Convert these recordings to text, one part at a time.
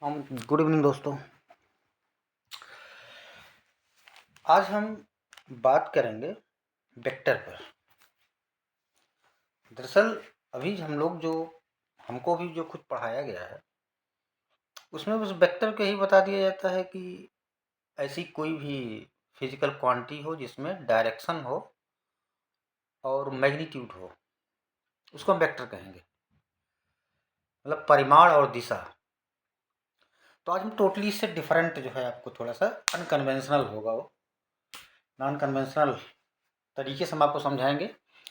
Good evening दोस्तों। आज हम बात करेंगे वेक्टर पर। दरअसल अभी हम लोग हमको भी जो कुछ पढ़ाया गया है उसमें उस वेक्टर को ही बता दिया जाता है कि ऐसी कोई भी फिजिकल क्वांटिटी हो जिसमें डायरेक्शन हो और मैग्नीट्यूड हो, उसको हम वेक्टर कहेंगे, मतलब परिमाण और दिशा। तो आज हम टोटली इससे डिफरेंट जो है आपको थोड़ा सा अनकन्वेंशनल होगा, वो नॉन कन्वेंशनल तरीके से हम आपको समझाएंगे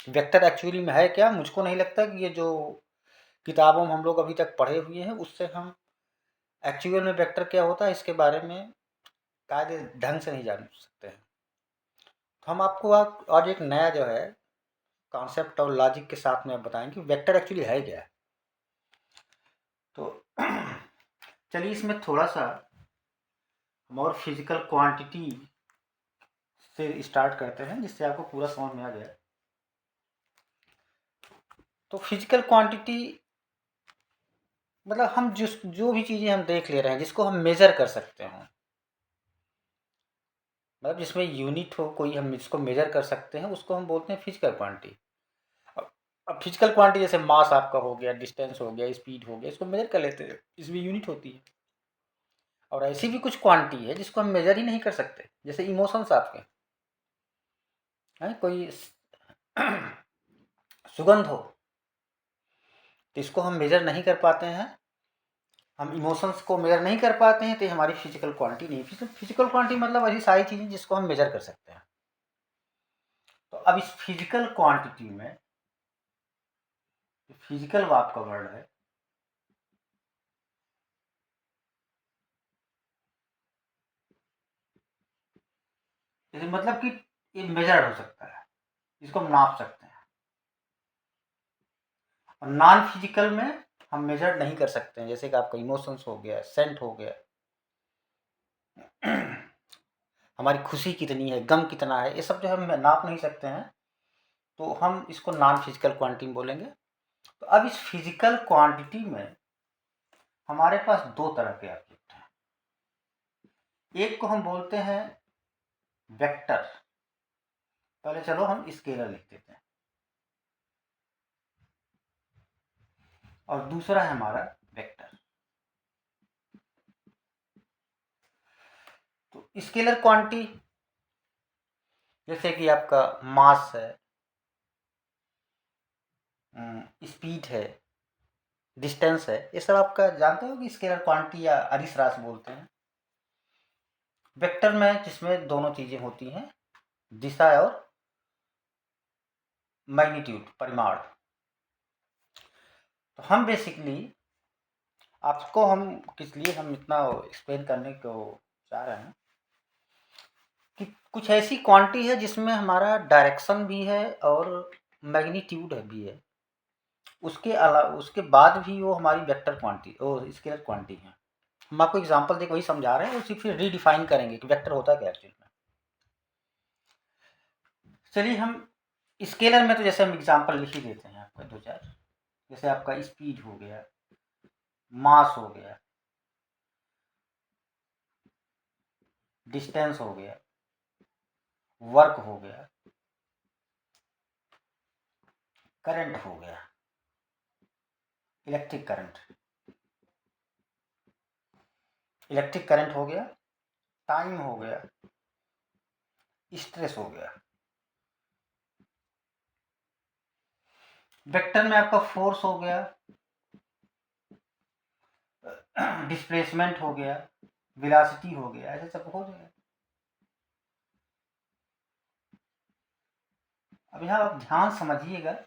वेक्टर एक्चुअली में है क्या। मुझको नहीं लगता कि ये जो किताबों में हम लोग अभी तक पढ़े हुए हैं उससे हम एक्चुअल में वेक्टर क्या होता है इसके बारे में कायदे ढंग से नहीं जान सकते हैं। तो हम आपको आज एक नया जो है कॉन्सेप्ट और लॉजिक के साथ में बताएंगे कि वेक्टर एक्चुअली है क्या। तो चलिए इसमें थोड़ा सा हम और फिजिकल क्वांटिटी से स्टार्ट करते हैं जिससे आपको पूरा समझ में आ जाए। तो फिजिकल क्वांटिटी मतलब हम जो भी चीज़ें हम देख ले रहे हैं जिसको हम मेज़र कर सकते हैं, मतलब जिसमें यूनिट हो कोई, हम जिसको मेज़र कर सकते हैं उसको हम बोलते हैं फिजिकल क्वांटिटी। अब फिजिकल क्वांटिटी जैसे मास आपका हो गया, डिस्टेंस हो गया, स्पीड हो गया, इसको मेज़र कर लेते हैं, इसमें यूनिट होती है। और ऐसी भी कुछ क्वांटिटी है जिसको हम मेज़र ही नहीं कर सकते, जैसे इमोशंस आपके हैं, कोई सुगंध हो तो इसको हम मेज़र नहीं कर पाते हैं, हम इमोशंस को मेज़र नहीं कर पाते हैं, तो ये हमारी फिजिकल क्वांटिटी नहीं। फिजिकल क्वांटिटी मतलब ऐसी सारी चीज़ें जिसको हम मेज़र कर सकते हैं। तो अब इस फिजिकल क्वांटिटी में फिजिकल आपका वर्ड है, जैसे मतलब कि ये मेजर्ड हो सकता है, इसको हम नाप सकते हैं। और नॉन फिजिकल में हम मेजर नहीं कर सकते हैं, जैसे कि आपका इमोशंस हो गया, सेंट हो गया, हमारी खुशी कितनी है, गम कितना है, ये सब जो हम नाप नहीं सकते हैं, तो हम इसको नॉन फिजिकल क्वांटिटी बोलेंगे। तो अब इस फिजिकल क्वांटिटी में हमारे पास दो तरह के ऑब्जेक्ट हैं। एक को हम बोलते हैं वेक्टर, पहले चलो हम स्केलर लिख देते हैं, और दूसरा है हमारा वेक्टर। तो स्केलर क्वांटिटी जैसे कि आपका मास है, स्पीड है, डिस्टेंस है, ये सब आपका जानते हो कि स्केलर क्वांटिटी या अदिश राशि बोलते हैं। वेक्टर में जिसमें दोनों चीज़ें होती हैं, दिशा और मैग्नीट्यूड, परिमाण। तो हम बेसिकली आपको हम किस लिए हम इतना एक्सप्लेन करने को चाह रहे हैं कि कुछ ऐसी क्वांटिटी है जिसमें हमारा डायरेक्शन भी है और मैग्नीट्यूड भी है, उसके अलावा उसके बाद भी वो हमारी वेक्टर क्वांटिटी और स्केलर क्वांटिटी है। हम आपको एग्जांपल देकर वही समझा रहे हैं, उसी फिर रीडिफाइन करेंगे कि वेक्टर होता क्या एक्चुअली में। चलिए हम स्केलर में तो जैसे हम एग्जांपल लिख ही देते हैं आपका दो चार, जैसे आपका स्पीड हो गया, मास हो गया, डिस्टेंस हो गया, वर्क हो गया, करंट हो गया, इलेक्ट्रिक करंट, इलेक्ट्रिक करंट हो गया, टाइम हो गया, स्ट्रेस हो गया। वेक्टर में आपका फोर्स हो गया, डिस्प्लेसमेंट हो गया, वेलोसिटी हो गया, ऐसे सब हो गया। अब यहाँ आप ध्यान समझिएगा,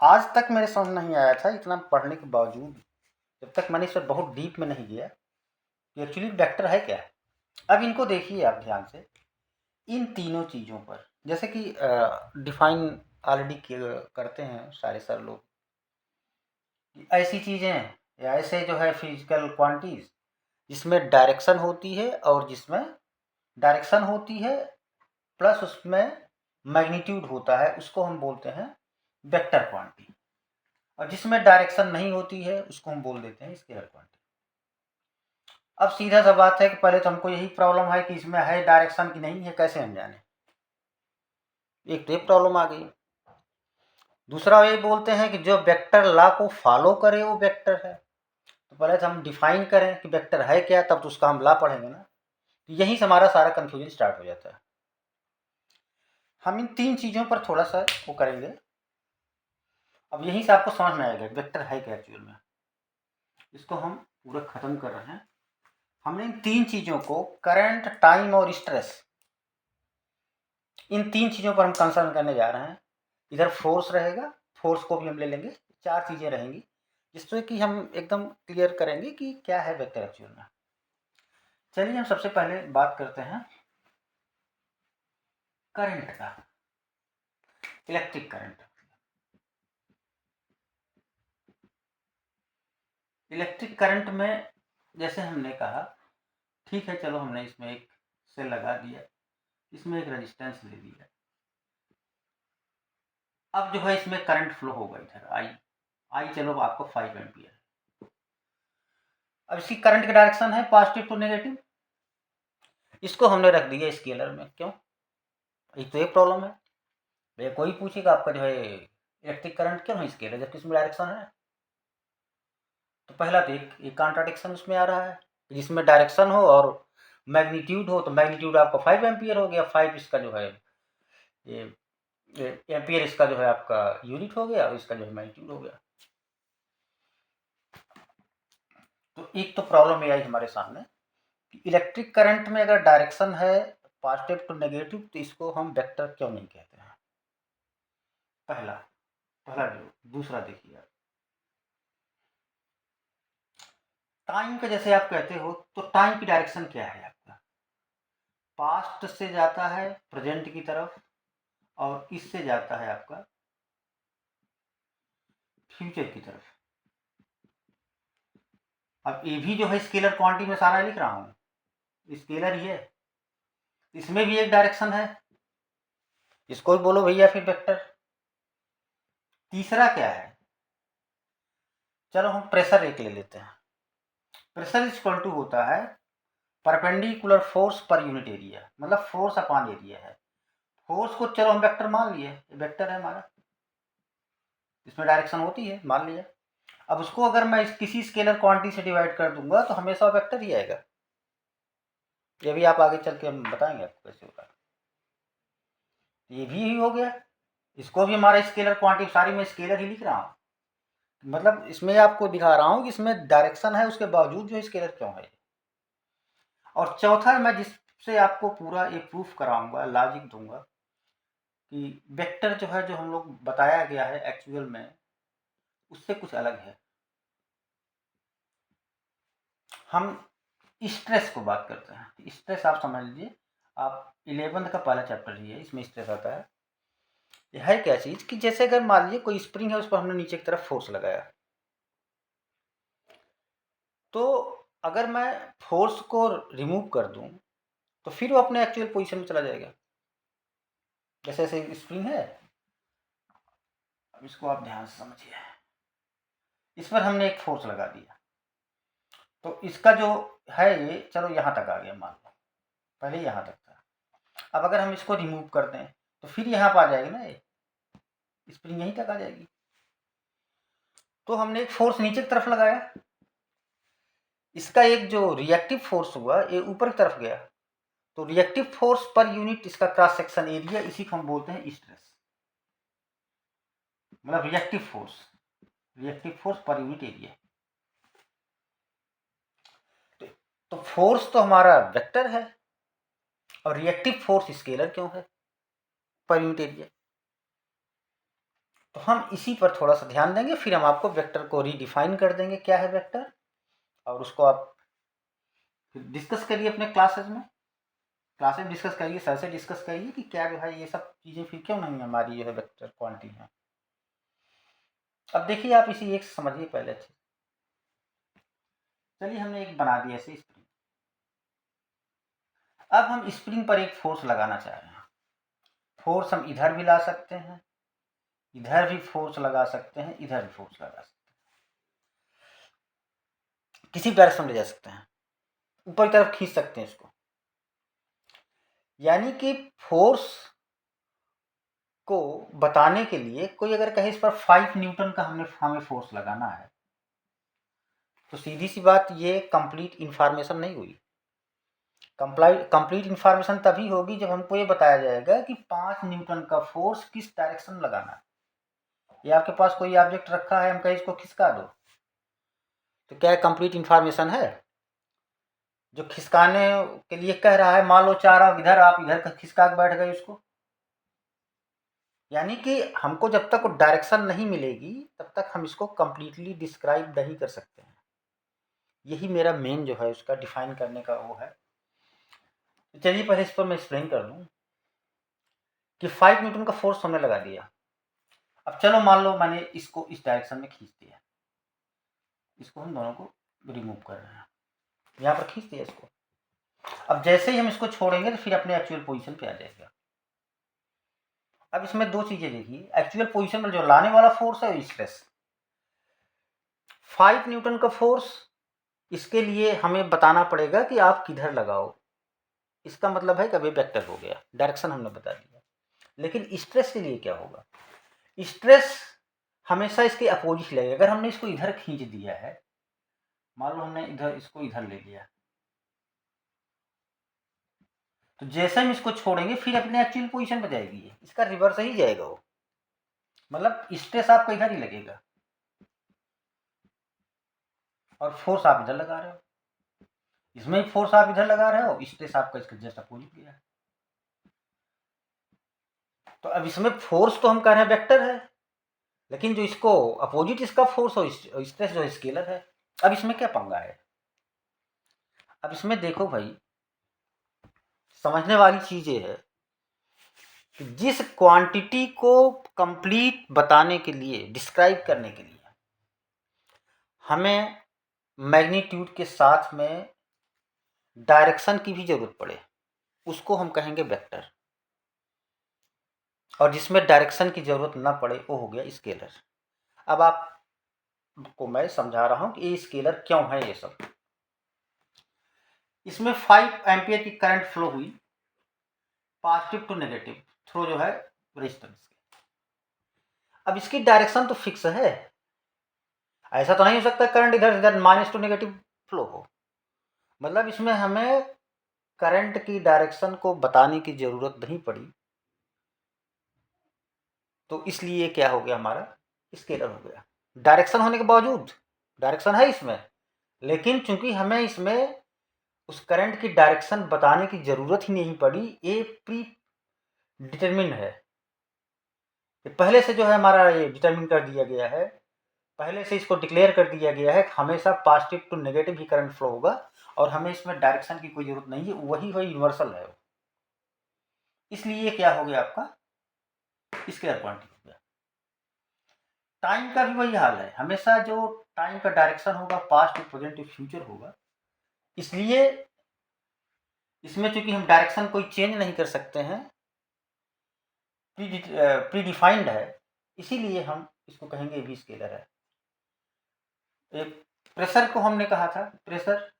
आज तक मेरे समझ नहीं आया था इतना पढ़ने के बावजूद, जब तक मैंने इस पर बहुत डीप में नहीं गया कि एक्चुअली वेक्टर है क्या। अब इनको देखिए आप ध्यान से, इन तीनों चीज़ों पर जैसे कि डिफाइन ऑलरेडी करते हैं सारे सर लोग, ऐसी चीज़ें या ऐसे जो है फिजिकल क्वांटिटीज जिसमें डायरेक्शन होती है और जिसमें डायरेक्शन होती है प्लस उसमें मैग्नीट्यूड होता है, उसको हम बोलते हैं वेक्टर क्वांटिटी। और जिसमें डायरेक्शन नहीं होती है उसको हम बोल देते हैं स्केलर क्वांटिटी। अब सीधा सा बात है कि पहले तो हमको यही प्रॉब्लम है कि इसमें है डायरेक्शन की नहीं है, कैसे हम जाने। एक तो ये प्रॉब्लम आ गई। दूसरा ये बोलते हैं कि जो वेक्टर लॉ को फॉलो करे वो वेक्टर है। तो पहले तो हम डिफाइन करें कि वेक्टर है क्या, तब तो उसका हम लॉ पढ़ेंगे ना। तो यहीं से हमारा सारा कंफ्यूजन स्टार्ट हो जाता है। हम इन 3 चीज़ों पर थोड़ा सा वो करेंगे। अब यहीं से आपको समझ में आएगा वेक्टर है क्या एक्चुअल में। इसको हम पूरा ख़त्म कर रहे हैं। हमने इन 3 चीज़ों को, करंट, टाइम और स्ट्रेस, इन 3 चीज़ों पर हम कंसर्न करने जा रहे हैं। इधर फोर्स रहेगा, फोर्स को भी हम ले लेंगे। 4 चीज़ें रहेंगी जिससे कि हम एकदम क्लियर करेंगे कि क्या है वेक्टर एक्चुअल में। चलिए हम सबसे पहले बात करते हैं करंट का, इलेक्ट्रिक करंट। इलेक्ट्रिक करंट में जैसे हमने कहा, ठीक है चलो हमने इसमें एक सेल लगा दिया, इसमें एक रेजिस्टेंस ले दिया। अब जो है इसमें करंट फ्लो होगा इधर आई चलो आपको 5 एम्पियर। अब इसकी करंट की डायरेक्शन है पॉजिटिव टू नेगेटिव। इसको हमने रख दिया स्केलर में। क्यों? एक तो ये प्रॉब्लम है, भैया कोई पूछेगा आपका जो है इलेक्ट्रिक करंट क्यों है स्केलर जबकि इसमें डायरेक्शन है। तो पहला तो एक कॉन्ट्राडिक्शन उसमें आ रहा है, जिसमें डायरेक्शन हो और मैग्नीट्यूड हो, तो मैग्नीट्यूड आपका 5 एम्पियर हो गया। 5 इसका जो है ये एम्पियर इसका जो है आपका यूनिट हो गया और इसका जो है मैग्नीट्यूड हो गया। तो एक तो प्रॉब्लम ये आई हमारे सामने कि इलेक्ट्रिक करंट में अगर डायरेक्शन है पॉजिटिव टू नेगेटिव तो इसको हम वेक्टर क्यों नहीं कहते हैं। पहला जो दूसरा देखिए आप, टाइम का जैसे आप कहते हो तो टाइम की डायरेक्शन क्या है आपका, पास्ट से जाता है प्रेजेंट की तरफ और इससे जाता है आपका फ्यूचर की तरफ। अब ये भी जो है स्केलर क्वांटिटी में सारा लिख रहा हूँ, स्केलर ही है, इसमें भी एक डायरेक्शन है, इसको भी बोलो भैया फिर वेक्टर। तीसरा क्या है, चलो हम प्रेशर एक ले लेते हैं। प्रेशर इक्वल टू होता है perpendicular force per unit area, मतलब फोर्स अपॉन एरिया है। फोर्स को चलो हम वेक्टर मान लिए, वेक्टर है हमारा, इसमें डायरेक्शन होती है, मान लिया। अब उसको अगर मैं किसी स्केलर क्वांटिटी से डिवाइड कर दूंगा तो हमेशा वेक्टर ही आएगा। ये भी आप आगे चल के हम बताएंगे आपको कैसे होगा। ये भी हो गया, इसको भी हमारा स्केलर क्वांटिटी, सारी मैं स्केलर ही लिख रहा हूँ, मतलब इसमें आपको दिखा रहा हूँ कि इसमें डायरेक्शन है उसके बावजूद जो स्केलर क्यों है। और चौथा मैं जिससे आपको पूरा ये प्रूफ कराऊंगा, लॉजिक दूंगा कि वेक्टर जो है, जो हम लोग बताया गया है एक्चुअल में उससे कुछ अलग है। हम स्ट्रेस को बात करते हैं। स्ट्रेस आप समझ लीजिए, आप 11th का पहला चैप्टर ही है, इसमें स्ट्रेस आता है। यह है क्या चीज़ कि जैसे अगर मान लीजिए कोई स्प्रिंग है, उस पर हमने नीचे की तरफ फोर्स लगाया, तो अगर मैं फोर्स को रिमूव कर दूं तो फिर वो अपने एक्चुअल पोजीशन में चला जाएगा। जैसे ऐसे स्प्रिंग है, अब इसको आप ध्यान से समझिए, इस पर हमने एक फोर्स लगा दिया, तो इसका जो है ये चलो यहाँ तक आ गया, मान लो पहले यहाँ तक था। अब अगर हम इसको रिमूव कर दें तो फिर यहाँ पर आ जाएगी ना, ये स्प्रिंग यहीं तक आ जाएगी। तो हमने एक फोर्स नीचे की तरफ लगाया, इसका एक जो रिएक्टिव फोर्स हुआ ये ऊपर की तरफ गया, तो रिएक्टिव फोर्स पर यूनिट इसका क्रॉस सेक्शन एरिया, इसी को हम बोलते हैं स्ट्रेस, मतलब reactive force per unit area. तो फोर्स तो हमारा वेक्टर है और रिएक्टिव फोर्स स्केलर क्यों है, पर यूनिट एरिया। तो हम इसी पर थोड़ा सा ध्यान देंगे, फिर हम आपको वेक्टर को रीडिफाइन कर देंगे क्या है वेक्टर, और उसको आप फिर डिस्कस करिए अपने क्लासेस डिस्कस करिए, सर से डिस्कस करिए कि क्या जो है ये सब चीज़ें फिर क्यों नहीं हमारी जो है वेक्टर क्वांटिटी है। अब देखिए आप इसी एक समझिए पहले अच्छे। चलिए हमने एक बना दिया ऐसे स्प्रिंग, अब हम स्प्रिंग पर एक फोर्स लगाना चाह रहे हैं। फोर्स हम इधर भी ला सकते हैं, इधर भी फोर्स लगा सकते हैं, इधर भी फोर्स लगा सकते हैं, किसी डायरेक्शन ले जा सकते हैं। ऊपर की तरफ खींच सकते हैं इसको। यानी कि फोर्स को बताने के लिए कोई अगर कहे इस पर 5 न्यूटन का हमें फोर्स लगाना है, तो सीधी सी बात ये कंप्लीट इंफॉर्मेशन नहीं हुई। कंप्लीट इंफॉर्मेशन तभी होगी जब हमको ये बताया जाएगा कि 5 न्यूटन का फोर्स किस डायरेक्शन लगाना है। ये आपके पास कोई ऑब्जेक्ट रखा है, हम कहें इसको खिसका दो, तो क्या कंप्लीट इंफॉर्मेशन है? जो खिसकाने के लिए कह रहा है, मान लो चाह रहा इधर, आप इधर खिसका के बैठ गए उसको। यानी कि हमको जब तक डायरेक्शन नहीं मिलेगी तब तक हम इसको कंप्लीटली डिस्क्राइब नहीं कर सकते हैं। यही मेरा मेन जो है उसका डिफाइन करने का वो है। तो चलिए पहले इस पर मैं एक्सप्लेन कर दूं कि 5 न्यूटन का फोर्स हमने लगा दिया। अब चलो मान लो मैंने इसको इस डायरेक्शन में खींच दिया, इसको हम दोनों को रिमूव कर रहे हैं, यहाँ पर खींच दिया इसको। अब जैसे ही हम इसको छोड़ेंगे तो फिर अपने एक्चुअल पोजीशन पे आ जाएगा। अब इसमें दो चीजें देखिए, एक्चुअल पोजीशन में जो लाने वाला फोर्स है स्ट्रेस। 5 न्यूटन का फोर्स, इसके लिए हमें बताना पड़ेगा कि आप किधर लगाओ। इसका मतलब है कि अभी वेक्टर हो गया, डायरेक्शन हमने बता दिया। लेकिन स्ट्रेस के लिए क्या होगा? स्ट्रेस हमेशा इसके अपोजिट लगेगा। अगर हमने इसको इधर खींच दिया है, मान लो हमने इधर इसको इधर ले लिया, तो जैसे हम इसको छोड़ेंगे फिर अपने एक्चुअल पोजीशन पर जाएगी, इसका रिवर्स ही जाएगा वो। मतलब स्ट्रेस आपका इधर ही लगेगा और फोर्स आप इधर लगा रहे हो। इसमें फोर्स आप इधर लगा रहे हो, स्ट्रेस आपका इसका जस्ट अपोजिट गया। तो अब इसमें फोर्स तो हम कह रहे हैं वेक्टर है, लेकिन जो इसको अपोजिट इसका फोर्स और स्ट्रेस जो स्केलर है। अब इसमें क्या पंगा है? अब इसमें देखो भाई, समझने वाली चीज ये है कि जिस क्वांटिटी को कंप्लीट बताने के लिए, डिस्क्राइब करने के लिए हमें मैग्नीट्यूड के साथ में डायरेक्शन की भी जरूरत पड़े, उसको हम कहेंगे वेक्टर। और जिसमें डायरेक्शन की जरूरत ना पड़े वो हो गया स्केलर। अब आपको मैं समझा रहा हूं कि ये स्केलर क्यों है। ये सब इसमें 5 एम्पियर की करंट फ्लो हुई पॉजिटिव टू नेगेटिव थ्रू जो है रेजिस्टेंस के। अब इसकी डायरेक्शन तो फिक्स है, ऐसा तो नहीं हो सकता करंट इधर इधर माइनस टू नेगेटिव फ्लो हो। मतलब इसमें हमें करंट की डायरेक्शन को बताने की जरूरत नहीं पड़ी, तो इसलिए क्या हो गया, हमारा स्केलर हो गया। डायरेक्शन होने के बावजूद, डायरेक्शन है इसमें, लेकिन चूंकि हमें इसमें उस करंट की डायरेक्शन बताने की जरूरत ही नहीं पड़ी, ये प्री डिटरमिन है। पहले से जो है हमारा ये डिटरमिन कर दिया गया है, पहले से इसको डिक्लेयर कर दिया गया है कि हमेशा पॉजिटिव टू नेगेटिव ही करंट फ्लो होगा और हमें इसमें डायरेक्शन की कोई जरूरत नहीं है, वही यूनिवर्सल है। इसलिए क्या हो गया आपका स्केलर क्वांटिटी हो गया। टाइम का भी वही हाल है, हमेशा जो टाइम का डायरेक्शन होगा past to present to future होगा। इसलिए इसमें चूंकि हम डायरेक्शन कोई चेंज नहीं कर सकते हैं, प्री डिफाइंड है, इसीलिए हम इसको कहेंगे भी स्केलर है। एक प्रेशर को हमने कहा था, pressure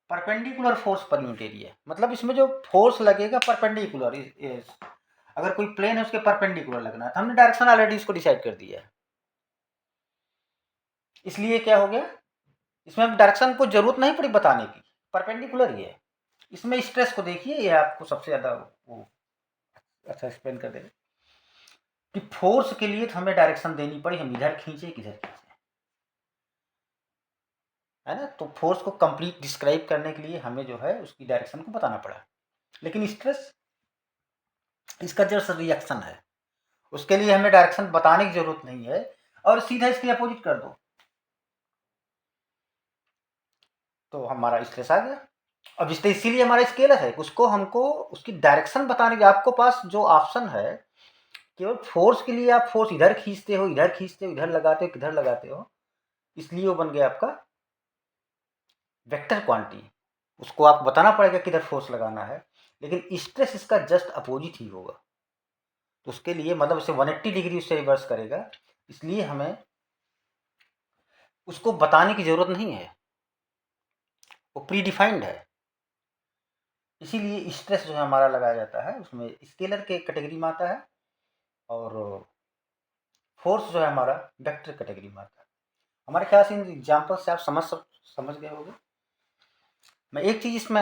perpendicular force per unit area, मतलब इसमें जो फोर्स लगेगा परपेंडिकुलर, अगर कोई प्लेन है उसके परपेंडिकुलर लगना है, तो हमने डायरेक्शन ऑलरेडी इसको डिसाइड कर दिया है। इसलिए क्या हो गया, इसमें डायरेक्शन को जरूरत नहीं पड़ी बताने की, परपेंडिकुलर ही है। इसमें स्ट्रेस को देखिए, ये आपको सबसे ज्यादा वो अच्छा एक्सप्लेन कर देगा कि फोर्स के लिए तो हमें डायरेक्शन देनी पड़ी, हम इधर खींचे किधर खींचे, है ना। तो फोर्स को कंप्लीट डिस्क्राइब करने के लिए हमें जो है उसकी डायरेक्शन को बताना पड़ा। लेकिन स्ट्रेस इसका जस्ट रिएक्शन है, उसके लिए हमें डायरेक्शन बताने की जरूरत नहीं है और सीधा इसके अपोजिट कर दो तो हमारा स्ट्रेस आ गया। अब स्ट्रेस इसीलिए हमारा स्केलर है, उसको हमको उसकी डायरेक्शन बताने के, आपको पास जो ऑप्शन है केवल फोर्स के लिए, आप फोर्स इधर खींचते हो इधर खींचते हो, इधर लगाते हो किधर लगाते हो, इसलिए वो बन गया आपका वेक्टर क्वांटिटी। उसको आपको बताना पड़ेगा किधर फोर्स लगाना है, लेकिन स्ट्रेस इसका जस्ट अपोजिट ही होगा। तो उसके लिए मतलब इसे 180 डिग्री उससे रिवर्स करेगा, इसलिए हमें उसको बताने की जरूरत नहीं है। वो प्री डिफाइंड है, इसीलिए स्ट्रेस जो है हमारा लगाया जाता है, उसमें स्केलर के कैटेगरी में आता है और फोर्स जो है हमारा वेक्टर कैटेगरी में आता है। हमारे ख्याल से इन एग्जाम्पल से आप समझ गए होंगे। मैं एक चीज़ इसमें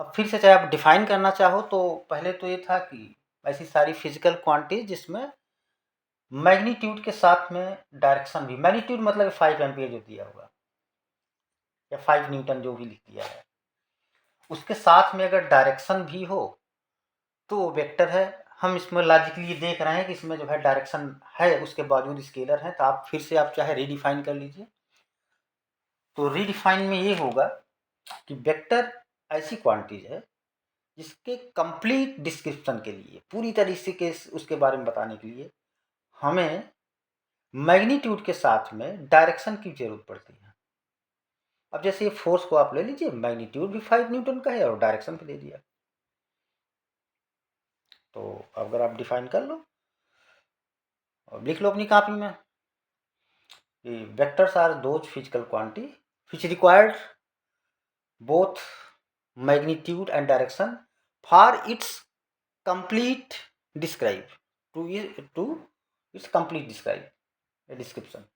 अब फिर से चाहे आप डिफाइन करना चाहो तो पहले तो ये था कि ऐसी सारी फिजिकल क्वांटिटी जिसमें मैग्नीट्यूड के साथ में डायरेक्शन भी, मैग्नीट्यूड मतलब 5 एम्पियर जो दिया हुआ या 5 न्यूटन जो भी लिख दिया है, उसके साथ में अगर डायरेक्शन भी हो तो वो वेक्टर है। हम इसमें लॉजिकली देख रहे हैं कि इसमें जो है डायरेक्शन है, उसके बावजूद स्केलर है, तो आप फिर से आप चाहे रीडिफाइन कर लीजिए। तो रीडिफाइन में ये होगा कि वेक्टर ऐसी क्वांटिटीज है जिसके कंप्लीट डिस्क्रिप्शन के लिए, पूरी तरीके के उसके बारे में बताने के लिए हमें मैग्नीट्यूड के साथ में डायरेक्शन की जरूरत पड़ती है। अब जैसे ये फोर्स को आप ले लीजिए, मैग्नीट्यूड भी 5 न्यूटन का है और डायरेक्शन पे दे दिया, तो अगर आप डिफाइन कर लो और लिख लो अपनी कॉपी में, vectors are those physical quantity which required both magnitude and direction for its complete describe to its complete description।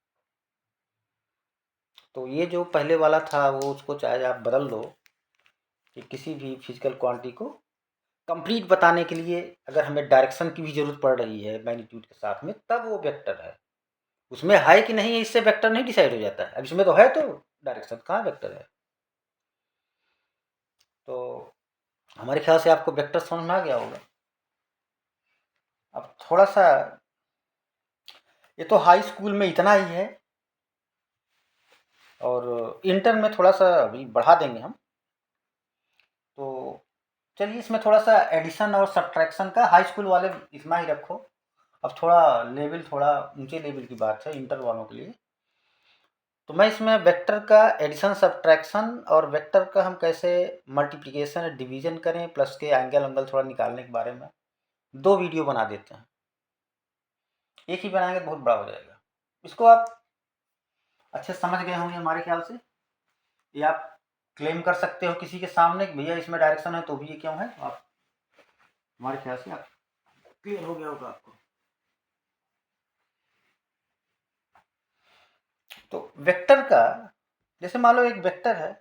तो ये जो पहले वाला था वो उसको चाहे आप बदल दो कि किसी भी फिजिकल क्वांटिटी को कंप्लीट बताने के लिए अगर हमें डायरेक्शन की भी जरूरत पड़ रही है मैग्नीट्यूड के साथ में, तब वो वेक्टर है। उसमें है कि नहीं है इससे वेक्टर नहीं डिसाइड हो जाता है। अब इसमें तो है, तो डायरेक्शन कहाँ वेक्टर है। तो हमारे ख्याल से आपको वेक्टर समझ में आ गया होगा। अब थोड़ा सा, ये तो हाई स्कूल में इतना ही है और इंटर में थोड़ा सा अभी बढ़ा देंगे हम। तो चलिए इसमें थोड़ा सा एडिशन और सब्ट्रैक्शन का, हाई स्कूल वाले इतना ही रखो। अब थोड़ा लेवल, थोड़ा ऊंचे लेवल की बात है इंटर वालों के लिए। तो मैं इसमें वेक्टर का एडिशन सब्ट्रैक्शन और वेक्टर का हम कैसे मल्टीप्लिकेशन डिवीजन करें प्लस के एंगल थोड़ा निकालने के बारे में 2 वीडियो बना देते हैं। एक ही बनाएंगे तो बहुत बड़ा हो जाएगा। इसको आप अच्छे समझ गए होंगे हमारे ख्याल से। ये आप क्लेम कर सकते हो किसी के सामने कि भैया इसमें डायरेक्शन है तो भी ये क्यों है, तो आप हमारे ख्याल से आप क्लियर हो गया होगा आपको। तो वेक्टर का, जैसे मान लो एक वेक्टर है,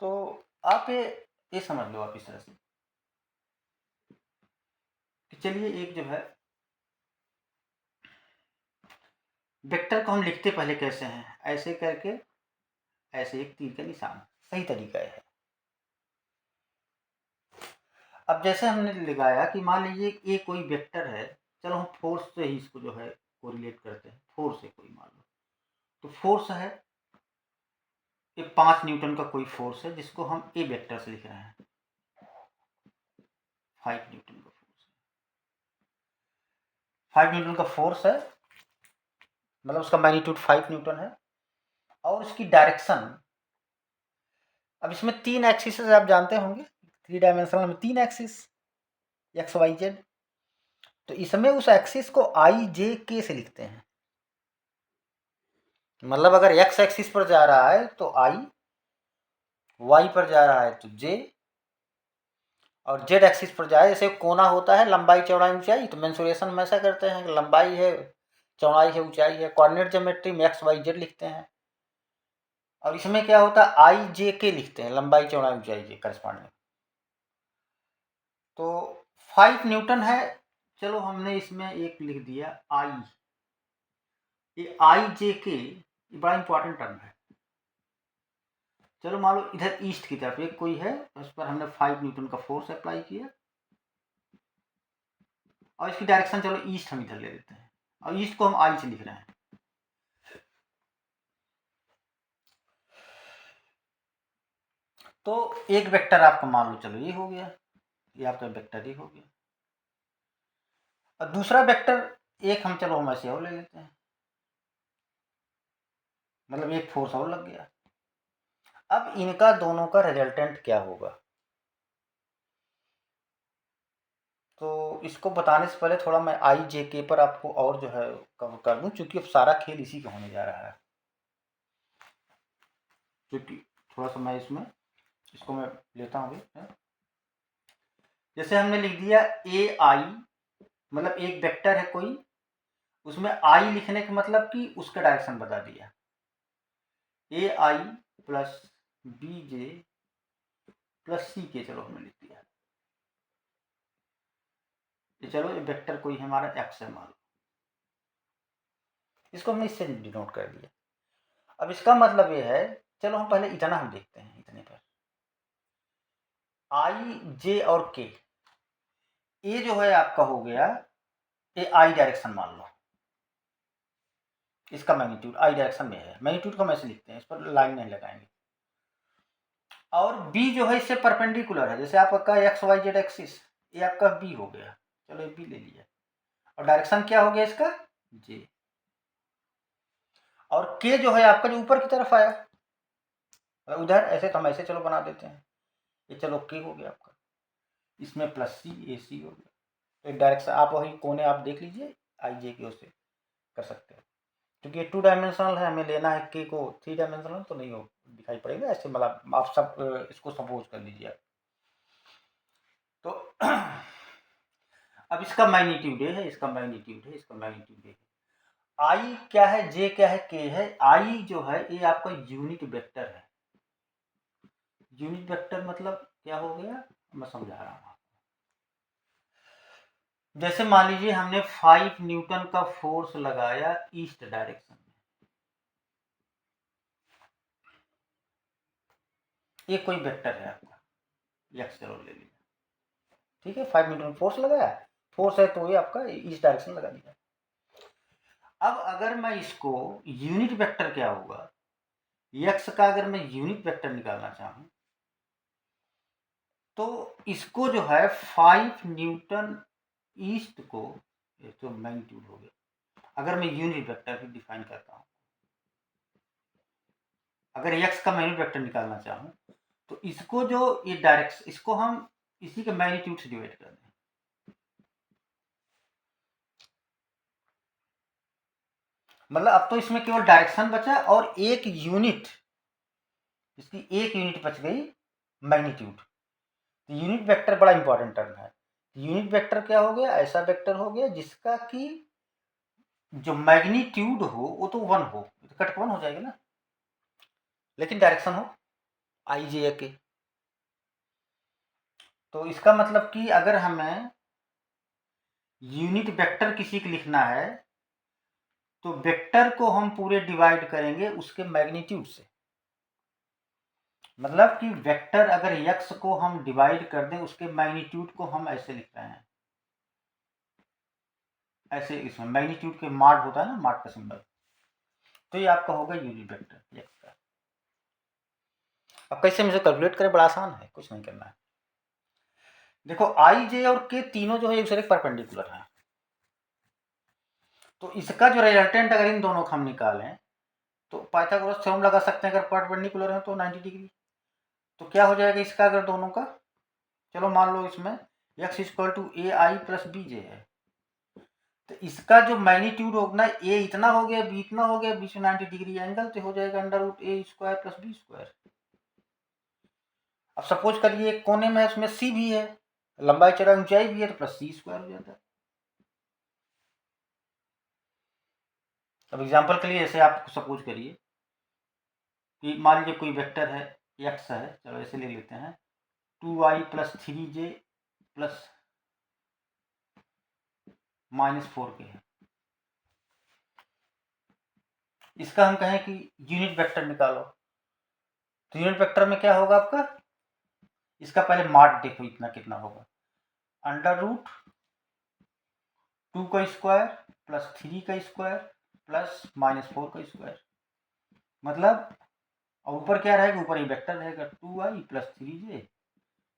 तो आप ये समझ लो आप इस तरह से कि चलिए एक जो है वेक्टर को हम लिखते पहले कैसे हैं, ऐसे करके, ऐसे एक तीर का निशान, सही तरीका है। अब जैसे हमने लगाया कि मान लीजिए ये कोई वेक्टर है, चलो हम फोर्स से ही इसको जो है कोरिलेट करते हैं। फोर्स है कोई, मान लो तो फोर्स है ये 5 न्यूटन का कोई फोर्स है जिसको हम ए वेक्टर से लिख रहे हैं। 5 न्यूटन का फोर्स है, 5 न्यूटन का फोर्स है, मतलब उसका मैग्नीट्यूड 5 न्यूटन है। और उसकी डायरेक्शन, अब इसमें 3 एक्सिस आप जानते होंगे, 3 डायमेंशनल में 3 एक्सिस एक्स वाई जेड। तो इसमें उस एक्सिस को आई जे के से लिखते हैं। मतलब अगर एक्स एक्सिस पर जा रहा है तो आई, वाई पर जा रहा है तो जे, और जेड एक्सिस पर जाए, जैसे कोना होता है लंबाई चौड़ाई ऊंचाई, तो मेंसुरेशन में ऐसा करते हैं कि लंबाई है, चौड़ाई है, ऊंचाई है, कोऑर्डिनेट ज्योमेट्री में एक्स वाई जेड लिखते हैं। और इसमें क्या होता है, आई जे के लिखते हैं, लंबाई चौड़ाई ऊंचाई के करस्पॉन्डिंग। तो 5 न्यूटन है, चलो हमने इसमें एक लिख दिया आई। ये आई जे के बड़ा इंपॉर्टेंट टर्म है। चलो मान लो इधर ईस्ट की तरफ एक कोई है, उस पर हमने 5 न्यूटन का फोर्स अप्लाई किया और इसकी डायरेक्शन चलो ईस्ट हम इधर ले लेते हैं और ईस्ट को हम आई से लिख रहे हैं। तो एक वेक्टर आपका मान लो चलो ये हो गया, ये आपका वेक्टर ही हो गया। और दूसरा वेक्टर एक हम चलो हम ऐसे और ले लेते हैं, मतलब एक फोर्स और लग गया। अब इनका दोनों का रिजल्टेंट क्या होगा, तो इसको बताने से पहले थोड़ा मैं आई जे के पर आपको और जो है कवर कर दूं, क्योंकि अब सारा खेल इसी का होने जा रहा है। थोड़ा सा मैं इसको मैं लेता हूँ अभी। जैसे हमने लिख दिया ए आई, मतलब एक वेक्टर है कोई, उसमें आई लिखने का मतलब कि उसका डायरेक्शन बता दिया। ए i plus b J plus सी के, चलो हमने लिख दिया। ये चलो ये वेक्टर कोई हमारा एक्स है मान लो, इसको हमने इससे डिनोट कर दिया। अब इसका मतलब ये है, चलो हम पहले इतना हम देखते हैं। इतने पर आई जे और के, ये जो है आपका हो गया, ये आई डायरेक्शन मान लो, इसका मैग्नीट्यूड आई डायरेक्शन में है। मैग्नीट्यूड को हम ऐसे लिखते हैं, इस पर लाइन नहीं लगाएंगे। और बी जो है इससे परपेंडिकुलर है, जैसे आपका एक्स वाई जेड एक्सिस, ये आपका बी हो गया, चलो ये बी ले लिया। और डायरेक्शन क्या हो गया इसका, जे। और के जो है आपका जो ऊपर की तरफ आया, उधर ऐसे तो हम ऐसे चलो बना देते हैं, ये चलो के हो गया आपका, इसमें प्लस सी ए सी हो गया। तो डायरेक्शन आप वही कोने आप देख लीजिए, आई जे की ओर से कर सकते हो, क्योंकि ये 2 डायमेंशनल है, हमें लेना है के को 3 डायमेंशनल, तो नहीं हो दिखाई पड़ेगा ऐसे, मतलब आप सब इसको सपोज कर लीजिए। तो अब इसका मैग्नीट्यूड है, इसका मैग्नीट्यूड है, इसका मैग्नीट्यूड है। आई क्या है, जे क्या है, के है। आई जो है ये आपका यूनिट वेक्टर है। यूनिट वेक्टर मतलब क्या हो गया, मैं समझा रहा हूँ। जैसे मान लीजिए हमने 5 न्यूटन का फोर्स लगाया ईस्ट डायरेक्शन में, ये कोई वेक्टर है आपका, एक्स चलो ले लिया, ठीक है। 5 न्यूटन फोर्स लगाया, फोर्स है तो ये आपका ईस्ट डायरेक्शन लगा दिया। अब अगर मैं इसको यूनिट वेक्टर क्या होगा, एक्स का अगर मैं यूनिट वेक्टर निकालना चाहूं, तो इसको जो है 5 न्यूटन ईस्ट को, ये तो मैग्नीट्यूड हो गया, अगर मैं यूनिट वेक्टर भी डिफाइन करता हूं, अगर एक्स का यूनिट वेक्टर निकालना चाहूं, तो इसको जो ये डायरेक्शन, इसको हम इसी के मैग्नीट्यूड से डिवाइड कर दें। मतलब अब तो इसमें केवल डायरेक्शन बचा और एक यूनिट, इसकी एक यूनिट बच गई, मैग्नीट्यूड। तो यूनिट वेक्टर बड़ा इंपॉर्टेंट टर्म है। यूनिट वेक्टर क्या हो गया, ऐसा वेक्टर हो गया जिसका कि जो मैग्नीट्यूड हो वो तो 1 हो, तो कट 1 हो जाएगा ना, लेकिन डायरेक्शन हो आई जे के। तो इसका मतलब कि अगर हमें यूनिट वेक्टर किसी को लिखना है, तो वेक्टर को हम पूरे डिवाइड करेंगे उसके मैग्नीट्यूड से। मतलब कि वेक्टर अगर x को हम डिवाइड कर दें, उसके मैग्नीट्यूड को हम ऐसे लिख रहे हैं, ऐसे इसमें मैग्नीट्यूड के माड होता है ना, माड का सिंबल, तो ये आपका होगा यूनिट वेक्टर x का। अब कैसे मुझे कैलकुलेट करें, बड़ा आसान है, कुछ नहीं करना है। देखो आई जे और के तीनों जो है एक दूसरे के परपेंडिकुलर है, तो इसका जो रिजल्टेंट अगर इन दोनों को हम निकालें, तो पाइथागोरस थ्योरम लगा सकते हैं, अगर परपेंडिकुलर है तो 90 डिग्री। तो क्या हो जाएगा इसका, अगर दोनों का, चलो मान लो इसमें x equal to a i plus b j है, तो इसका जो मैग्नीट्यूड होगा, ए इतना हो गया, बी इतना हो गया, बीच में 90 डिग्री एंगल, तो हो जाएगा अंडर रूट ए स्क्वायर प्लस बी स्क्वायर। अब सपोज करिए एक कोने में उसमें सी भी है, लंबाई चौड़ाई ऊंचाई भी है, तो प्लस सी स्क्वायर हो जाता है। अब एग्जांपल के लिए ऐसे आप सपोज करिए कि मान लीजिए कोई वेक्टर है एक्स है, चलो ऐसे ले लेते हैं, 2i plus 3j plus -4k है। इसका हम कहें कि यूनिट वेक्टर निकालो, तो यूनिट वेक्टर में क्या होगा आपका, इसका पहले मार्क देखो इतना कितना होगा, अंडर रूट 2 का स्क्वायर प्लस 3 का स्क्वायर प्लस -4 का स्क्वायर। मतलब और ऊपर क्या रहेगा, ऊपर ये वेक्टर रहेगा 2i plus 3j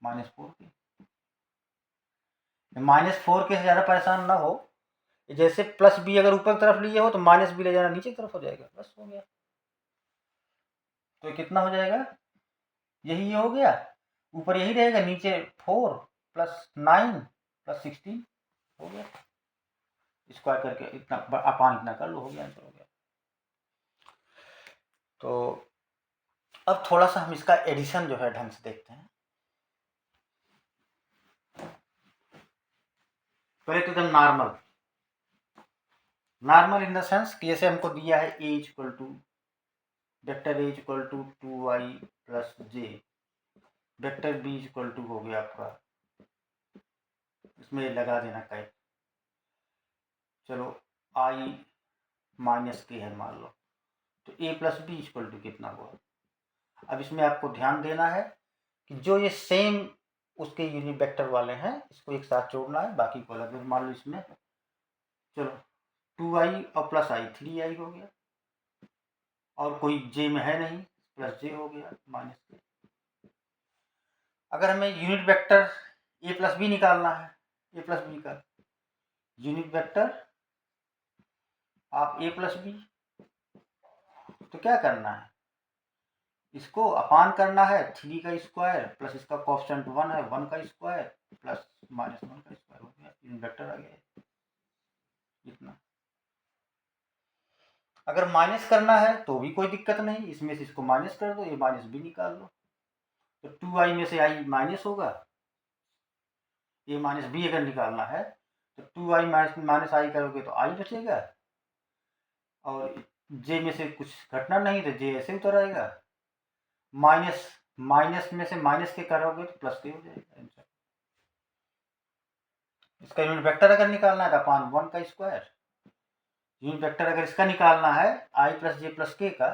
-4k। -4k से ज़्यादा परेशान ना हो, जैसे प्लस बी अगर ऊपर तरफ लिए हो तो माइनस बी ले जाना नीचे की तरफ हो जाएगा, बस हो गया। तो कितना हो जाएगा, यही हो गया, ऊपर यही रहेगा, नीचे 4 प्लस 9 प्लस 16 हो गया, स्क्वायर करके इतना अपान इतना कर लो, हो गया, आंसर हो गया। तो अब थोड़ा सा हम इसका एडिशन जो है ढंग से देखते हैं। पहले तो एकदम नॉर्मल इन द सेंस कि जैसे हमको दिया है a equal to vector a equal to 2i plus j, vector b equal to हो गया आपका, इसमें लगा देना कैप, चलो i माइनस के है मान लो, तो a plus b equal to कितना हुआ। अब इसमें आपको ध्यान देना है कि जो ये सेम उसके यूनिट वेक्टर वाले हैं इसको एक साथ जोड़ना है, बाकी को अलग। मान लो इसमें चलो 2i और प्लस i 3i हो गया, और कोई j में है नहीं, प्लस j हो गया माइनस के। अगर हमें unit vector a plus b निकालना है, a प्लस बी का यूनिट वेक्टर आप a प्लस बी, तो क्या करना है, इसको अपान करना है 3 का स्क्वायर प्लस इसका कॉन्स्टेंट 1 है 1 का स्क्वायर प्लस माइनस 1 का स्क्वायर हो गया, यूनिट वेक्टर आ गया इतना। अगर माइनस करना है तो भी कोई दिक्कत नहीं, इसमें से इसको माइनस कर दो, ये माइनस बी निकाल दो, तो 2i में से i माइनस होगा, ये माइनस बी अगर निकालना है तो 2i माइनस i करोगे तो i बचेगा, और j में से कुछ घटना नहीं तो j ऐसे उतर आएगा, माइनस में से माइनस के करोगे तो प्लस के हो जाएगा आंसर। इसका यूनिट वेक्टर अगर निकालना है तो अपान 1 का स्क्वायर, यूनिट वेक्टर अगर इसका निकालना है i प्लस जे प्लस के का,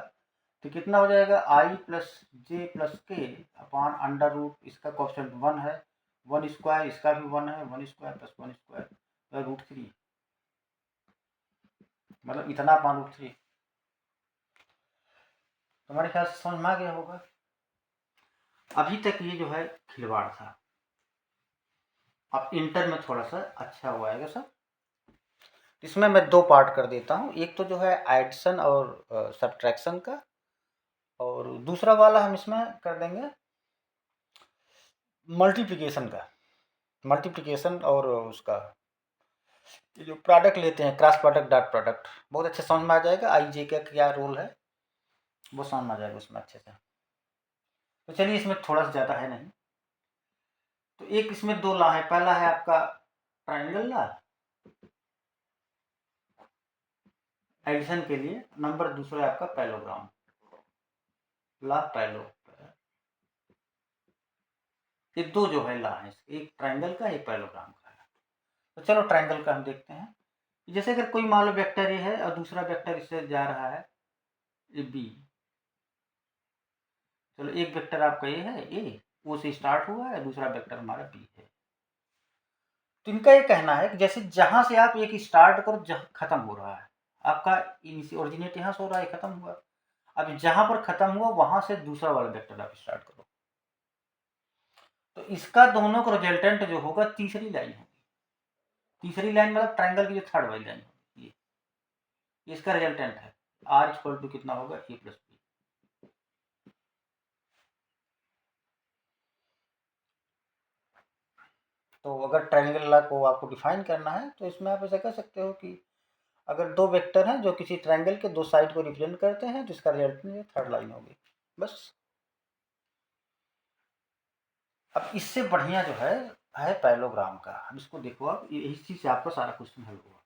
तो कितना हो जाएगा i प्लस जे प्लस के अपान अंडर रूट, इसका कॉन्स्टेंट 1 है 1 स्क्वायर, इसका भी 1 है 1 स्क्वायर प्लस 1 स्क्वायर रूट 3, मतलब इतना अपान रूट 3। तुम्हारे ख्याल से समझ में आ गया होगा। अभी तक ये जो है खिलवाड़ था, अब इंटर में थोड़ा सा अच्छा हुआ है सब। इसमें मैं दो पार्ट कर देता हूँ, एक तो जो है एडिशन और सब्ट्रैक्शन का, और दूसरा वाला हम इसमें कर देंगे मल्टीप्लिकेशन का, मल्टीप्लिकेशन और उसका ये जो प्रोडक्ट लेते हैं क्रॉस प्रोडक्ट डॉट प्रोडक्ट, बहुत अच्छे समझ में आ जाएगा, आई जे का क्या रोल है वो समझ में आ जाएगा उसमें अच्छे से। तो चलिए इसमें थोड़ा सा ज़्यादा है नहीं, तो एक इसमें दो ला है, पहला है आपका ट्राइंगल ला एडिशन के लिए, नंबर दूसरा है आपका पैरेललोग्राम ला, पैरेललो, ये दो जो है ला है, एक ट्राइंगल का एक पैरेललोग्राम का है। तो चलो ट्राइंगल का हम देखते हैं। जैसे अगर कोई मान लो वेक्टर ए है और दूसरा वेक्टर इससे जा रहा है ए बी, चलो एक वेक्टर आपका ये है ए, वो से स्टार्ट हुआ है, दूसरा वेक्टर हमारा बी है। तो इनका ये कहना है कि जैसे जहां से आप एक स्टार्ट करो जहां खत्म हो रहा है, आपका ओरिजिनेट यहाँ से हो रहा है, खत्म हुआ, अब जहां पर खत्म हुआ वहां से दूसरा वाला वेक्टर आप स्टार्ट करो, तो इसका दोनों का रिजल्टेंट जो होगा तीसरी लाइन होगी, तीसरी लाइन मतलब ट्राइंगल की जो थर्ड वाली लाइन होगी, ये इसका रिजल्टेंट है, आर इक्वल टू कितना होगा ए प्लस बी। तो अगर ट्रायंगल को आपको डिफाइन करना है तो इसमें आप ऐसा कह सकते हो कि अगर दो वेक्टर हैं जो किसी ट्रायंगल के दो साइड को रिप्रेजेंट करते हैं तो इसका रिजल्टेंट थर्ड लाइन होगी, बस। अब इससे बढ़िया जो है पैरेललोग्राम का, अब इसको देखो, आप इस चीज से आपका सारा क्वेश्चन हल हुआ।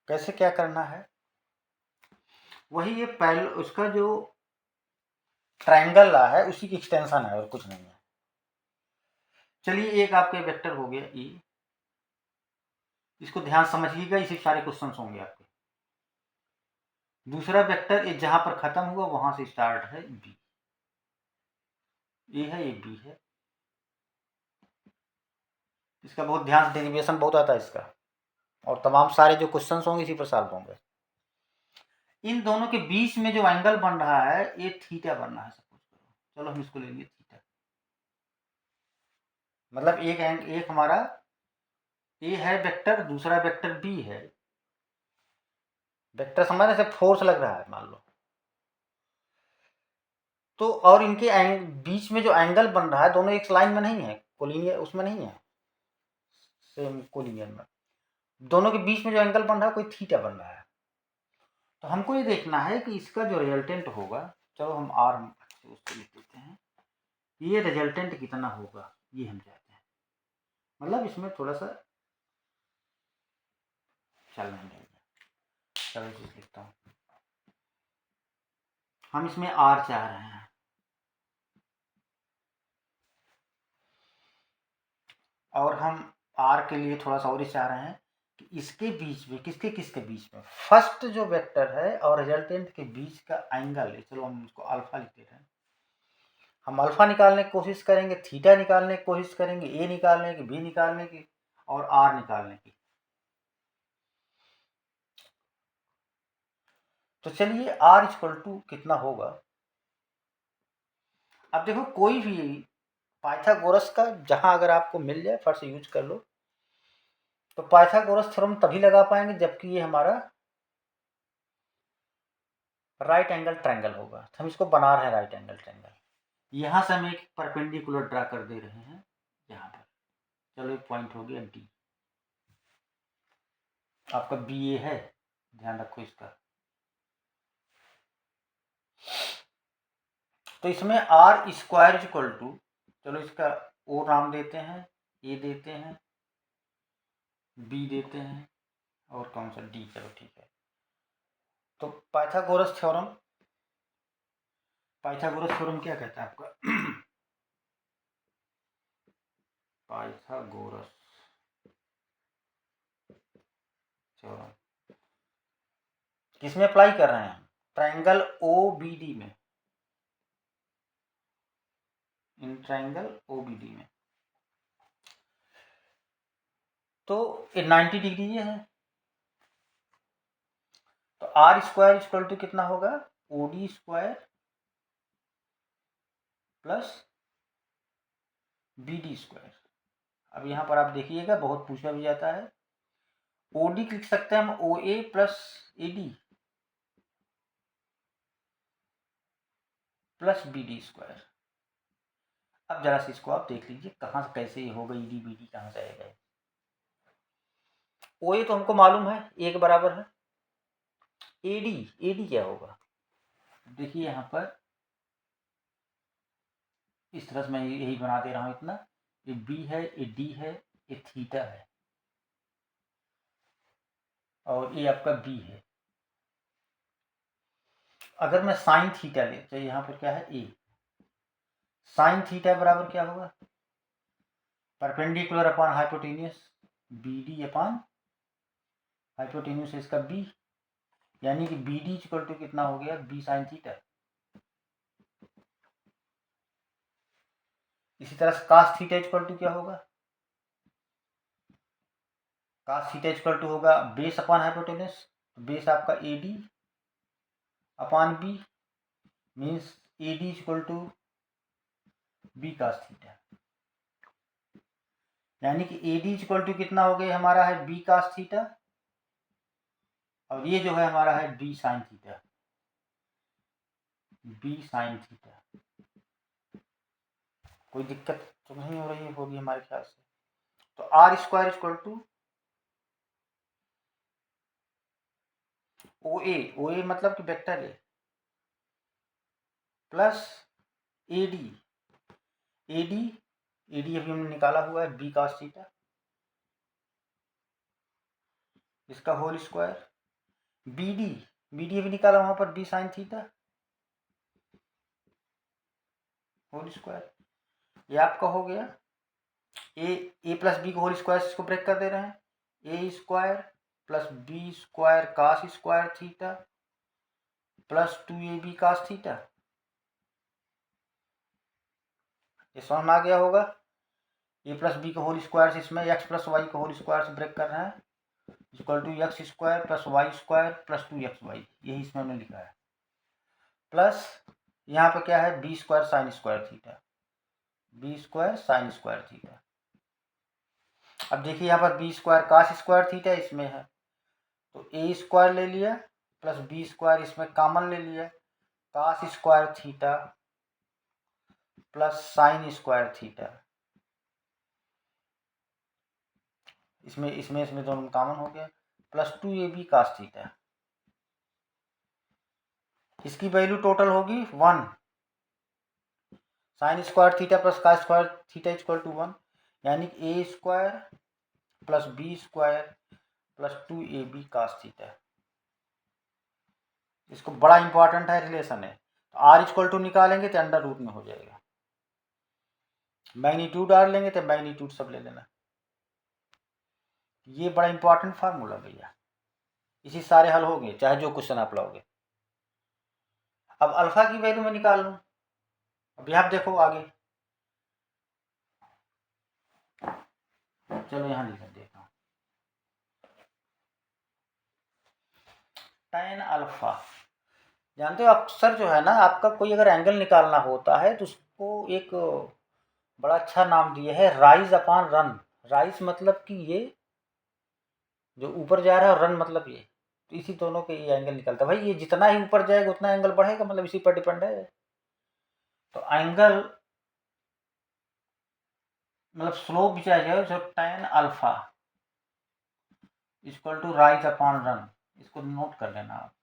कैसे क्या करना है, वही ये उसका जो ट्रायंगल ला है उसी की एक्सटेंशन है और कुछ नहीं है। चलिए एक आपके वेक्टर हो गया ई, इसको ध्यान समझिएगा, इसी सारे क्वेश्चन होंगे आपके। दूसरा वेक्टर ये जहां पर खत्म हुआ वहां से स्टार्ट है बी, ए है ये बी है, इसका बहुत ध्यान से डेरिवेशन बहुत आता है इसका, और तमाम सारे जो क्वेश्चन होंगे इसी पर सॉल्व होंगे। इन दोनों के बीच में जो एंगल बन रहा है ये थीटा बन रहा है, सपोज करो, चलो हम इसको ले लिए थीटा, मतलब एक हमारा ए है वेक्टर, दूसरा वेक्टर बी है, वेक्टर समझने से फोर्स लग रहा है मान लो, तो और इनके बीच में जो एंगल बन रहा है दोनों एक लाइन में नहीं है, कोलिनियर उसमें नहीं है, सेम कोलिनियर में दोनों के बीच में जो एंगल बन रहा है कोई थीटा बन रहा है। तो हमको ये देखना है कि इसका जो रिजल्टेंट होगा, चलो हम आर उसको लिख देते हैं। ये रिजल्टेंट कितना होगा ये हम चाहते हैं, मतलब इसमें थोड़ा सा चलना नहीं। चलो चीज लिखता हूँ, हम इसमें आर चाह रहे हैं, और हम आर के लिए थोड़ा सा और ही चाह रहे हैं कि इसके बीच में किसके किसके बीच में फर्स्ट जो वेक्टर है और रिजल्टेंट के बीच का एंगल, चलो हम उसको अल्फा लिख देते हैं। हम अल्फा निकालने की कोशिश करेंगे, थीटा निकालने की कोशिश करेंगे, ए निकालने की, बी निकालने की और आर निकालने की। तो चलिए आर इक्वल टू कितना होगा। अब देखो कोई भी पाइथागोरस का जहां अगर आपको मिल जाए फट से यूज कर लो, तो पाइथागोरस थ्योरम तभी लगा पाएंगे जबकि ये हमारा राइट एंगल ट्रायंगल होगा। तो हम इसको बना रहे हैं राइट एंगल ट्रायंगल, यहां से हम एक परपेंडिकुलर ड्रा कर दे रहे हैं यहां पर। चलो एक पॉइंट हो गया डी, आपका बी ए है, ध्यान रखो इसका। तो इसमें आर स्क्वायर इक्वल टू, चलो इसका ओ नाम देते हैं, ए देते हैं, बी देते हैं और कौन सा डी, चलो ठीक है। तो पाइथागोरस थ्योरम, पाइथागोरस थ्योरम क्या कहता है आपका पाइथागोरस थ्योरम किसमें अप्लाई कर रहे हैं, ट्रायंगल ओ बी डी में, in triangle O B D में। तो ये 90 डिग्री ये है, तो आर स्क्वायर इक्वल टू कितना होगा, O D square plus B D square. अब यहाँ पर आप देखिएगा बहुत पूछा भी जाता है, ओ डी लिख सकते हैं हम O A plus A D plus B D square. अब जरा सी इसको आप देख लीजिए कहाँ से कैसे ये होगा, ई डी बी डी कहाँ से आएगा। ओ ए तो हमको मालूम है एक बराबर है, ए डी क्या होगा, देखिए यहाँ पर इस तरह से मैं यही बना दे रहा हूँ इतना, ये बी है, ये डी है, ये थीटा है और ये आपका बी है। अगर मैं साइन थीटा ले तो यहाँ पर क्या है ए, साइन थीटा बराबर क्या होगा, perpendicular upon hypotenuse B D upon hypotenuse इसका बी, यानी कि बी डी इक्वल टू कितना हो गया, बी साइन थीटा। इसी तरह से कास थीटा इक्वल टू क्या होगा, कास थीटा इक्वल टू होगा बेस अपॉन हाइपोटेन्यूस, बेस आपका A D upon B, means A D equal to B cos theta, यानी कि ए डी इक्वल टू कितना हो गया हमारा है बी कास थीटा, और ये जो है हमारा है B sign theta, B sign theta. कोई दिक्कत तो नहीं हो रही होगी हमारे ख्याल से। तो R square equal to O A मतलब कि vector A plus A D अभी हमने निकाला हुआ है बी कास थीटा, इसका होल स्क्वायर, बी डी अभी निकाला वहां पर B sign theta whole square. ये आपका हो गया ए प्लस बी को होल स्क्वायर इसको ब्रेक कर दे रहे हैं, A square plus B square cos square theta plus 2ab cos theta. ये समझ में आ गया होगा, ए प्लस बी का होल स्क्वायर से इसमें एक्स प्लस वाई का होल स्क्वायर से ब्रेक कर रहे हैं, equal to x square plus y square plus 2xy, यही इसमें हमने लिखा है, प्लस यहाँ पे क्या है b square sine square theta, b square sine square theta. अब देखिए यहाँ पर b square cos square theta इसमें है, तो ए स्क्वायर ले लिया प्लस बी स्क्वायर इसमें कॉमन ले लिया, cos square theta plus sine square theta, इसमें दोनों कॉमन हो गया, प्लस 2ab कास थीटा। इसकी वैल्यू टोटल होगी 1, साइन स्क्वायर थीटा प्लस का स्क्वायर थीटा इक्वल टू 1, यानी ए square plus B square plus 2ab cos theta. इसको बड़ा इंपॉर्टेंट है, रिलेशन है। तो आर इक्वल टू निकालेंगे तो अंडर रूट में हो जाएगा, मैग्नीट्यूड आर लेंगे तो मैग्नीट्यूड सब ले लेना। ये बड़ा इंपॉर्टेंट फार्मूला भैया, इसी सारे हल हो गए चाहे जो क्वेश्चन आप लाओगे। अब अल्फा की वैल्यू मैं निकाल लूँ। अभी आप देखो आगे, चलो यहाँ लिख देखा tan अल्फा। जानते हो अक्सर जो है ना, आपका कोई अगर एंगल निकालना होता है तो उसको एक बड़ा अच्छा नाम दिया है, राइज अपॉन रन। राइज मतलब कि ये जो ऊपर जा रहा है, और रन मतलब ये, तो इसी दोनों के ये एंगल निकलता है। भाई ये जितना ही ऊपर जाएगा उतना एंगल बढ़ेगा, मतलब इसी पर डिपेंड है। तो एंगल मतलब स्लोप भी चाहिए, जो tan alpha equal to rise upon run. इसको नोट कर लेना आप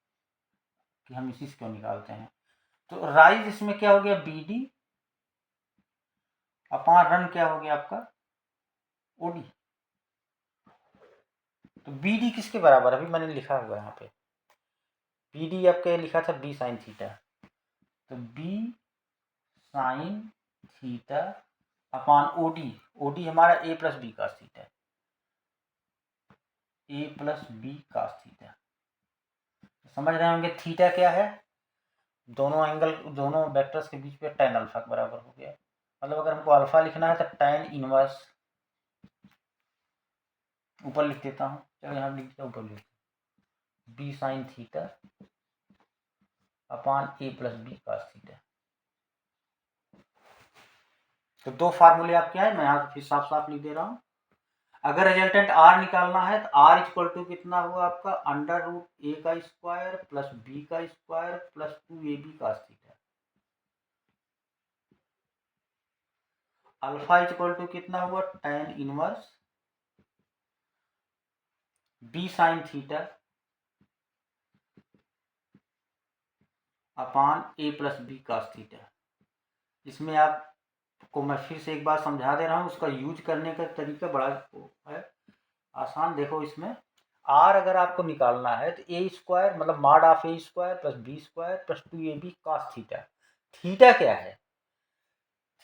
कि हम इसी से क्यों निकालते हैं। तो राइज इसमें क्या हो गया, BD अपॉन रन क्या हो गया आपका, OD। तो BD किसके बराबर, अभी मैंने लिखा हुआ है यहाँ पे, BD आपके लिखा था B साइन थीटा। तो B sine theta upon OD, OD हमारा A plus B cos theta, A plus B cos theta. समझ रहे होंगे थीटा क्या है, दोनों एंगल दोनों वेक्टर्स के बीच पे tan अल्फा के बराबर हो गया। मतलब अगर हमको अल्फा लिखना है तो tan इनवर्स, ऊपर लिख देता हूँ, चलो यहाँ लिख देता हूँ, ऊपर लिख B sine theta upon A plus B cos theta. तो दो फार्मूले आपके हैं, मैं यहाँ फिर साफ साफ लिख दे रहा हूँ। अगर रिजल्टेंट R निकालना है तो R इक्वल टू कितना हुआ आपका, अंडर रूट A का स्क्वायर प्लस B का square plus 2ab cos theta. Alpha equal to कितना हुआ, tan inverse B sine theta upon A plus B cos theta. इसमें आपको मैं फिर से एक बार समझा दे रहा हूँ, उसका यूज करने का तरीका बड़ा है आसान। देखो इसमें R अगर आपको निकालना है तो A स्क्वायर मतलब mod of A square plus B square plus 2ab cos theta. Theta क्या है,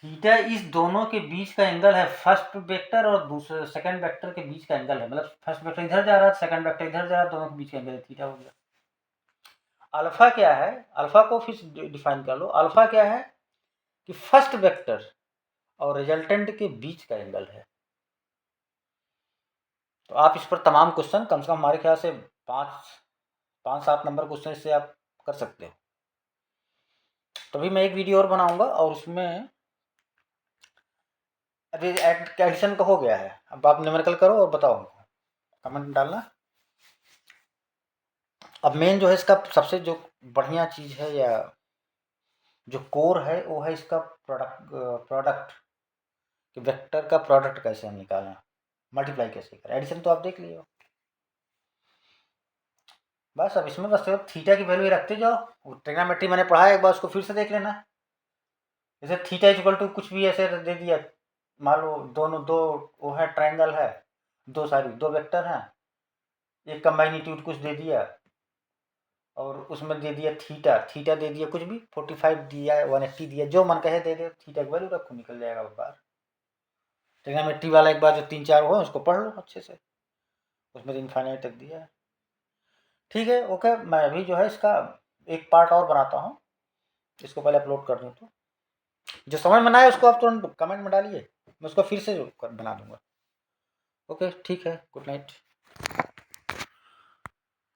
थीटा इस दोनों के बीच का एंगल है, फर्स्ट वेक्टर और दूसरे सेकंड वेक्टर के बीच का एंगल है। मतलब फर्स्ट वेक्टर इधर जा रहा है, सेकंड वेक्टर इधर जा रहा है, दोनों के बीच का एंगल थीटा हो गया। अल्फा क्या है, अल्फा को फिर डिफाइन कर लो। अल्फा क्या है कि फर्स्ट वेक्टर और रिजल्टेंट के बीच का एंगल है। तो आप इस पर तमाम क्वेश्चन कम से कम हमारे ख्याल से 5-7 नंबर क्वेश्चन इससे आप कर सकते हो। तो अभी मैं एक वीडियो और बनाऊंगा और उसमें अभी एडिशन का हो गया है, अब आप न्यूमेरिकल करो और बताओ हमको, कमेंट डालना। अब मेन जो है इसका सबसे जो बढ़िया चीज़ है या जो कोर है वो है इसका प्रोडक्ट कि वेक्टर का प्रोडक्ट कैसे हम निकालें, मल्टीप्लाई कैसे करें। एडिशन तो आप देख लिए हो, बस अब इसमें बस थीटा की वैल्यू रखते जाओ। ट्रिग्नोमेट्री मैंने पढ़ा है, एक बार उसको फिर से देख लेना। जैसे थीटा इक्वल टू कुछ भी ऐसे दे दिया, मान लो दोनों दो वो है ट्रायंगल है, दो वेक्टर हैं, एक का मैग्नीट्यूड कुछ दे दिया और उसमें दे दिया थीटा दे दिया कुछ भी 45 दिया 180 दिया, जो मन कहे दे दे, थीटा की वैल्यू रखो, निकल जाएगा बार। ट्रिग्नोमेट्री वाला एक बार जो 3-4 हो उसको पढ़ लो अच्छे से, उसमें इनफाइनाइट तक दिया है। ठीक है, ओके। मैं अभी जो है इसका एक पार्ट और बनाता हूँ, इसको पहले अपलोड कर दूँ। तो जो समझ में ना आए उसको आप तुरंत कमेंट में डालिए, मैं उसको फिर से बना दूंगा। ओके ठीक है, गुड नाइट।